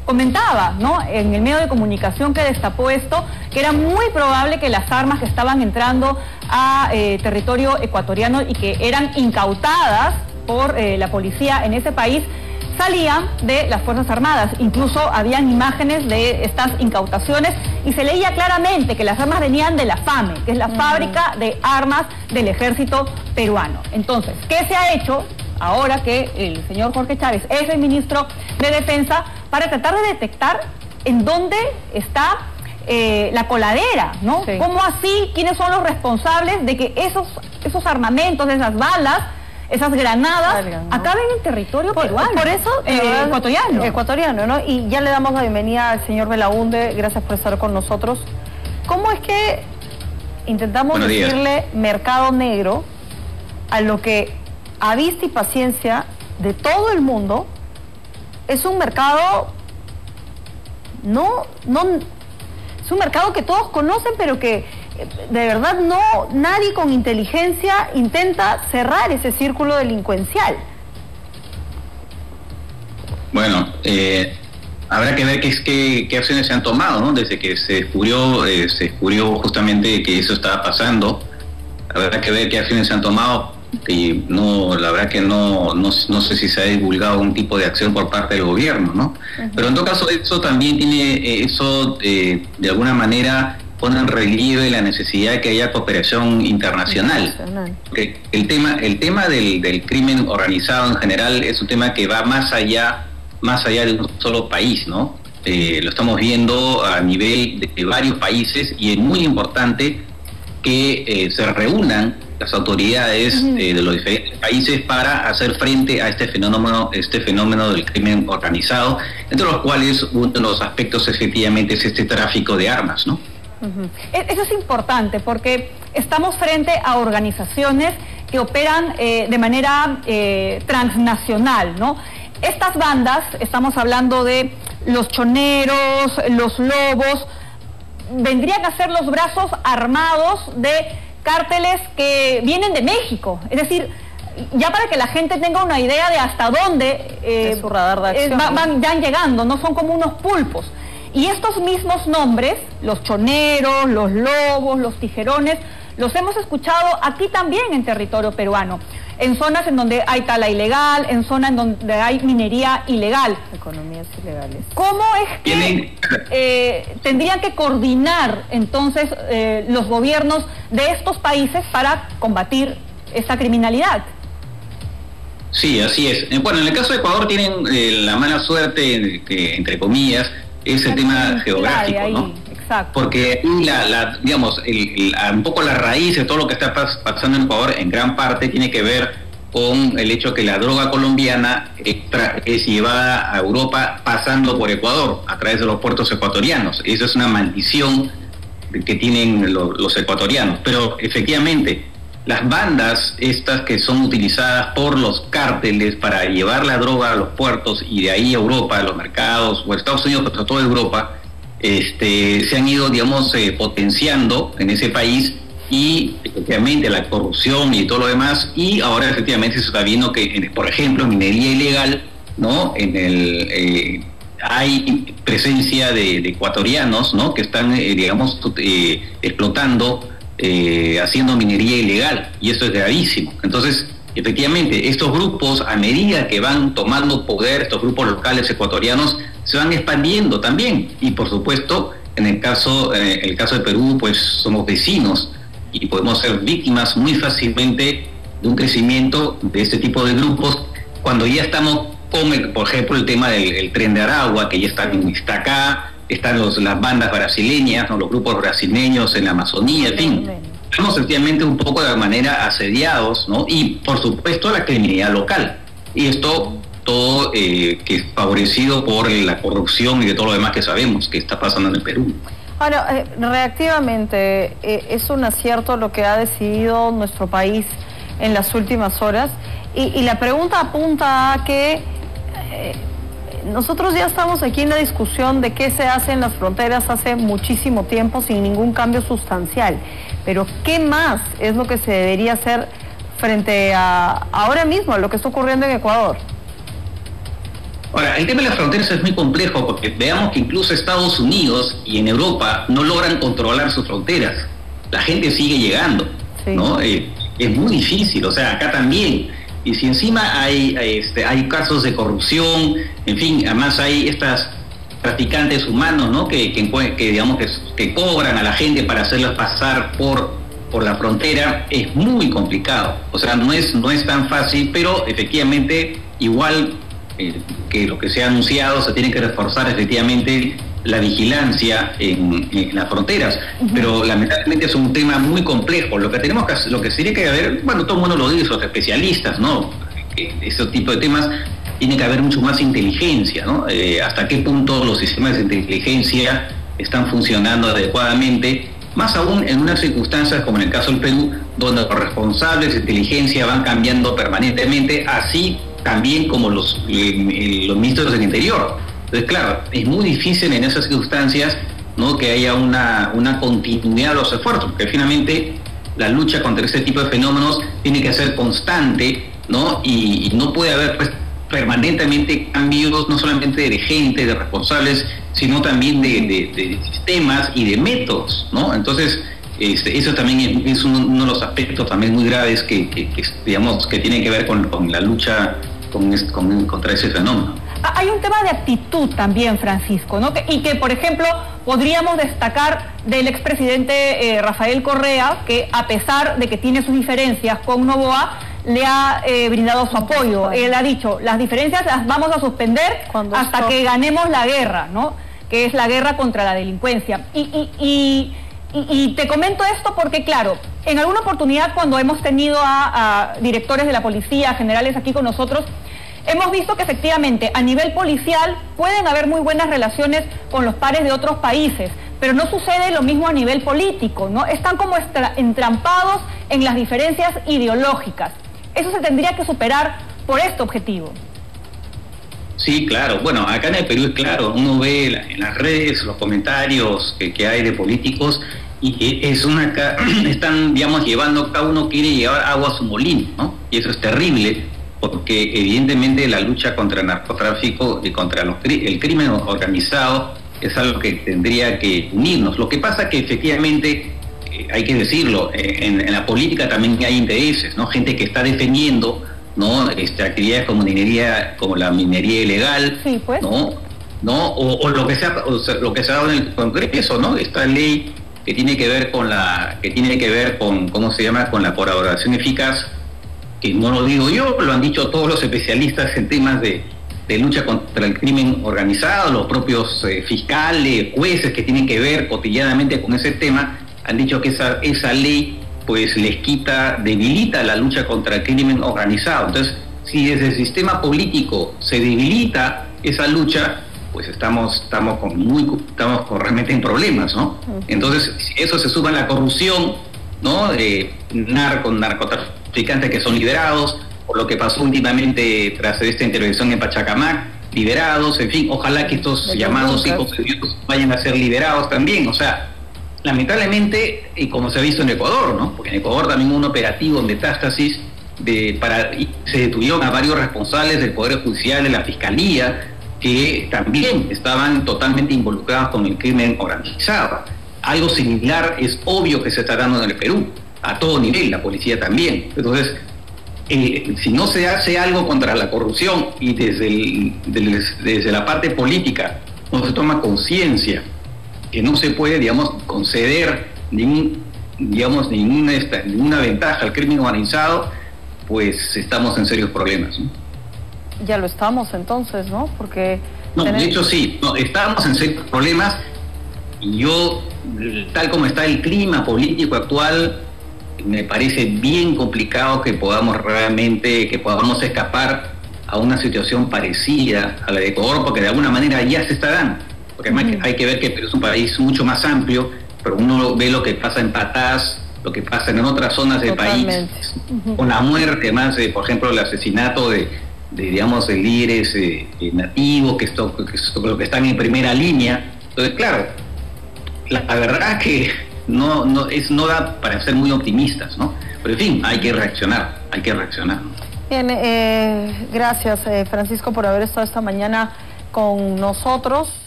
comentaba, ¿no?, en el medio de comunicación que destapó esto, que era muy probable que las armas que estaban entrando a territorio ecuatoriano y que eran incautadas por la policía en ese país salían de las Fuerzas Armadas. Incluso habían imágenes de estas incautaciones y se leía claramente que las armas venían de la FAME, que es la fábrica de armas del ejército peruano. Entonces, ¿qué se ha hecho ahora que el señor Jorge Chávez es el ministro de Defensa para tratar de detectar en dónde está la coladera, ¿no? Sí. ¿Cómo así? ¿Quiénes son los responsables de que esos armamentos, esas balas, esas granadas acaben en territorio peruano? Por eso, ecuatoriano, ¿no? Y ya le damos la bienvenida al señor Belaunde, gracias por estar con nosotros. ¿Cómo es que intentamos decirle mercado negro a lo que, a vista y paciencia de todo el mundo, es un mercado es un mercado que todos conocen, pero que de verdad nadie con inteligencia intenta cerrar ese círculo delincuencial? Bueno, habrá que ver qué acciones se han tomado, ¿no? Desde que se descubrió justamente que eso estaba pasando. Habrá que ver qué acciones se han tomado. Y la verdad que no sé si se ha divulgado algún tipo de acción por parte del gobierno, ¿no? Pero en todo caso eso también tiene, de alguna manera pone en relieve la necesidad de que haya cooperación internacional. Porque el tema del crimen organizado en general es un tema que va más allá de un solo país, ¿no? Lo estamos viendo a nivel de varios países y es muy importante que se reúnan las autoridades de los diferentes países para hacer frente a este fenómeno del crimen organizado, entre los cuales uno de los aspectos efectivamente es este tráfico de armas, ¿no? Eso es importante porque estamos frente a organizaciones que operan de manera transnacional, ¿no? Estas bandas, estamos hablando de los choneros, los lobos, vendrían a ser los brazos armados de cárteles que vienen de México. Es decir, ya para que la gente tenga una idea de hasta dónde su radar de acción, van llegando, no son como unos pulpos. Y estos mismos nombres, los choneros, los lobos, los tijerones, los hemos escuchado aquí también en territorio peruano, en zonas en donde hay tala ilegal, en zonas en donde hay minería ilegal. Economías ilegales. ¿Cómo es que tendrían que coordinar entonces los gobiernos de estos países para combatir esta criminalidad? Sí, así es. Bueno, en el caso de Ecuador tienen la mala suerte, entre comillas, es el tema geográfico, ¿no? Exacto. Porque digamos, un poco la raíz de todo lo que está pasando en Ecuador, en gran parte, tiene que ver con el hecho que la droga colombiana es llevada a Europa pasando por Ecuador, a través de los puertos ecuatorianos. Esa es una maldición que tienen los ecuatorianos. Pero efectivamente, las bandas estas que son utilizadas por los cárteles para llevar la droga a los puertos y de ahí a Europa, a los mercados, o a Estados Unidos, pero a toda Europa, se han ido, digamos, potenciando en ese país, y efectivamente la corrupción y todo lo demás, y ahora efectivamente se está viendo que, por ejemplo, minería ilegal, ¿no? Hay presencia de ecuatorianos, ¿no?, que están, digamos, explotando, haciendo minería ilegal, y esto es gravísimo. Entonces, efectivamente, estos grupos, a medida que van tomando poder, estos grupos locales ecuatorianos, se van expandiendo también. Y por supuesto, en el caso de Perú, pues somos vecinos y podemos ser víctimas muy fácilmente de un crecimiento de este tipo de grupos cuando ya estamos con, por ejemplo, el tema del Tren de Aragua, que ya está acá, están las bandas brasileñas, ¿no?, los grupos brasileños en la Amazonía, en fin. Estamos efectivamente un poco de manera asediados, ¿no? Y por supuesto la criminalidad local. Y esto todo que es favorecido por la corrupción y de todo lo demás que sabemos que está pasando en el Perú. Ahora, reactivamente, es un acierto lo que ha decidido nuestro país en las últimas horas, y la pregunta apunta a que nosotros ya estamos aquí en la discusión de qué se hace en las fronteras hace muchísimo tiempo sin ningún cambio sustancial, pero ¿qué más es lo que se debería hacer frente a ahora mismo a lo que está ocurriendo en Ecuador? Ahora, el tema de las fronteras es muy complejo porque veamos que incluso Estados Unidos y en Europa no logran controlar sus fronteras. La gente sigue llegando, sí, ¿no? Es muy difícil, o sea, acá también. Y si encima hay casos de corrupción, en fin, además hay estas traficantes humanos, ¿no? Que digamos que cobran a la gente para hacerlos pasar por la frontera, es muy complicado. O sea, no es tan fácil, pero efectivamente igual que lo que se ha anunciado, se tiene que reforzar efectivamente la vigilancia en las fronteras, pero lamentablemente es un tema muy complejo. Lo que se tiene que ver, bueno, todo el mundo lo dice, los especialistas, ¿no? Que ese tipo de temas tiene que haber mucho más inteligencia, ¿no? Hasta qué punto los sistemas de inteligencia están funcionando adecuadamente, más aún en unas circunstancias como en el caso del Perú, donde los responsables de inteligencia van cambiando permanentemente, así también como los ministros del Interior. Entonces, claro, es muy difícil en esas circunstancias, ¿no? Que haya una continuidad de los esfuerzos, porque finalmente la lucha contra este tipo de fenómenos tiene que ser constante, ¿no? Y no puede haber pues, permanentemente cambios, no solamente de gente, de responsables, sino también de sistemas y de métodos, ¿no? Entonces, eso también es uno de los aspectos también muy graves que digamos, que tiene que ver con la lucha contra ese fenómeno. Hay un tema de actitud también, Francisco, ¿no? Y que, por ejemplo, podríamos destacar del expresidente Rafael Correa, que a pesar de que tiene sus diferencias con Noboa, le ha brindado su apoyo. Él ha dicho, las diferencias las vamos a suspender hasta que ganemos la guerra, ¿no? Que es la guerra contra la delincuencia. Y te comento esto porque, claro, en alguna oportunidad cuando hemos tenido a directores de la policía, generales aquí con nosotros, hemos visto que efectivamente a nivel policial pueden haber muy buenas relaciones con los pares de otros países, pero no sucede lo mismo a nivel político, ¿no? Están como entrampados en las diferencias ideológicas. Eso se tendría que superar por este objetivo. Sí, claro. Bueno, acá en el Perú es claro, uno ve en las redes los comentarios que hay de políticos y están, digamos, llevando, cada uno quiere llevar agua a su molino, ¿no? Y eso es terrible, porque evidentemente la lucha contra el narcotráfico y contra el crimen organizado es algo que tendría que unirnos. Lo que pasa que efectivamente, hay que decirlo, en la política también hay intereses, ¿no? Gente que está defendiendo, ¿no? Actividades como la minería ilegal, sí, pues, ¿no? O lo que se ha dado en el Congreso, ¿no? Esta ley que tiene que ver con ¿cómo se llama? Con la colaboración eficaz, que no lo digo yo, lo han dicho todos los especialistas en temas de lucha contra el crimen organizado, los propios fiscales, jueces que tienen que ver cotidianamente con ese tema, han dicho que esa ley pues debilita la lucha contra el crimen organizado. Entonces, si desde el sistema político se debilita esa lucha, pues estamos realmente en problemas, ¿no? Entonces, si eso se suma a la corrupción, ¿no? Narcotraficantes que son liberados, por lo que pasó últimamente tras esta intervención en Pachacamac, liberados, en fin, ojalá que estos llamados hijos de Dios vayan a ser liberados también. O sea, lamentablemente, y como se ha visto en Ecuador, ¿no? Porque en Ecuador también hubo un operativo en Metástasis se detuvieron a varios responsables del Poder Judicial, de la Fiscalía, que también estaban totalmente involucrados con el crimen organizado. Algo similar es obvio que se está dando en el Perú, a todo nivel, la policía también. Entonces, si no se hace algo contra la corrupción y desde la parte política no se toma conciencia que no se puede, digamos, conceder ninguna ventaja al crimen organizado, pues estamos en serios problemas, ¿no? Ya lo estamos entonces, ¿no? Porque... No, de hecho sí, estamos en serios problemas y yo, tal como está el clima político actual, me parece bien complicado que podamos escapar a una situación parecida a la de Ecuador, porque de alguna manera ya se está dando. Porque además hay que ver que Perú es un país mucho más amplio, pero uno ve lo que pasa en Patás, lo que pasa en otras zonas del país, con la muerte, además, por ejemplo, el asesinato de líderes nativos que están en primera línea. Entonces, claro, la verdad que no da para ser muy optimistas, ¿no? Pero en fin, hay que reaccionar. Bien, gracias Francisco por haber estado esta mañana con nosotros.